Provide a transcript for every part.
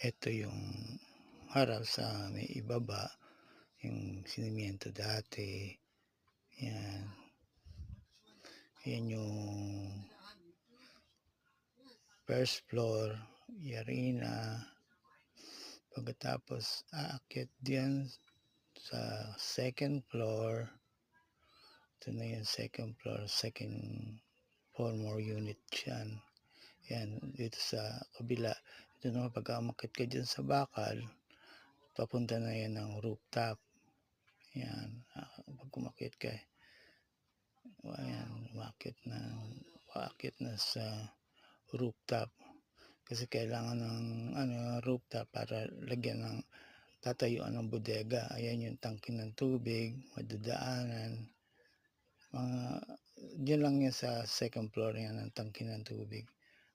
Ito yung harap sa may ibaba, yung sinimiento dati, yan. Yan yung first floor, yarina. Pagkatapos aakyat diyan sa second floor. Ito na yung second floor, second 4 more unit yan. Yan, dito sa kabila. Ito naman pagka umakyat ka dyan sa bakal, papunta na yan ng rooftop. Yan, pag umakyat ka, ayan, umakyat na sa rooftop. Kasi kailangan ng rooftop para lagyan ng tatayuan ng bodega. Ayan yung tangke ng tubig, madadaanan. Diyan lang yan sa second floor yan ng tangke ng tubig.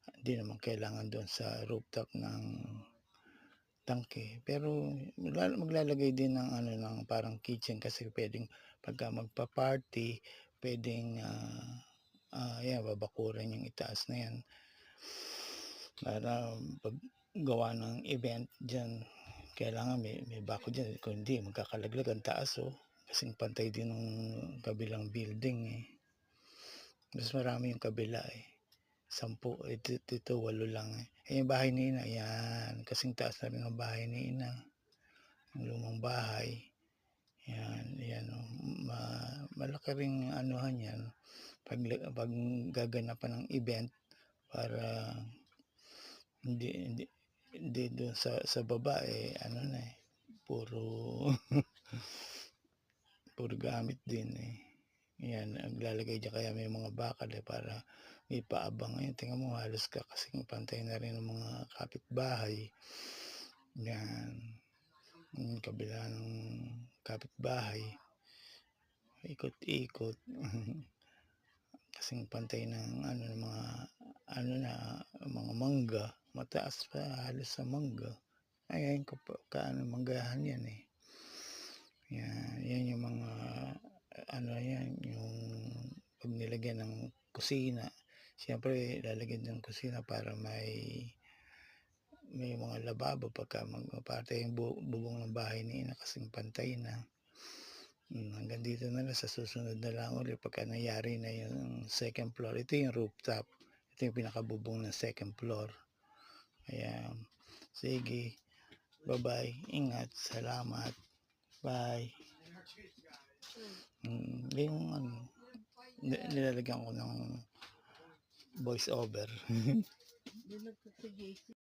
Hindi naman kailangan doon sa rooftop ng tangke. Pero maglalagay din ng ng parang kitchen kasi pwedeng pagka magpa-party, pwedeng yan, babakuran yung itaas na yan para paggawa ng event diyan. Kailangan may bako diyan, kung hindi magkakalaglag ang taas kasing pantay din ng kabilang building mas marami yung kabila 10, ito 8 lang yung bahay ni Ina, yan, kasing taas na rin ang bahay ni Ina, yung lumang bahay. Yan malaki ring anuhan yan pag gaganapan ng event para hindi doon sa baba puro puro gamit din yan, naglalagay diyan kaya may mga bakal para may paabang. Ngayon tingnan mo halos kasing pantay na rin ng mga kapitbahay. Yan, yung kabila ng kapitbahay, ikot-ikot. Kasing pantay ng mga mangga, mataas pa halos sa mangga. Ayan manggahan yan yan yung mga yan yung pag nilagyan ng kusina, siyempre lalagyan ng kusina para may mga lababo pagka magpaparte yung bubong ng bahay ni Ina kasing pantay na. Hanggang dito na lang, sa susunod na lang ulit pagka nangyari na yung second floor. Ito yung rooftop, ito yung pinakabubong ng second floor. Ayan, sige, bye bye, ingat, salamat, bye. Yung nilalagyan ko ng voice over.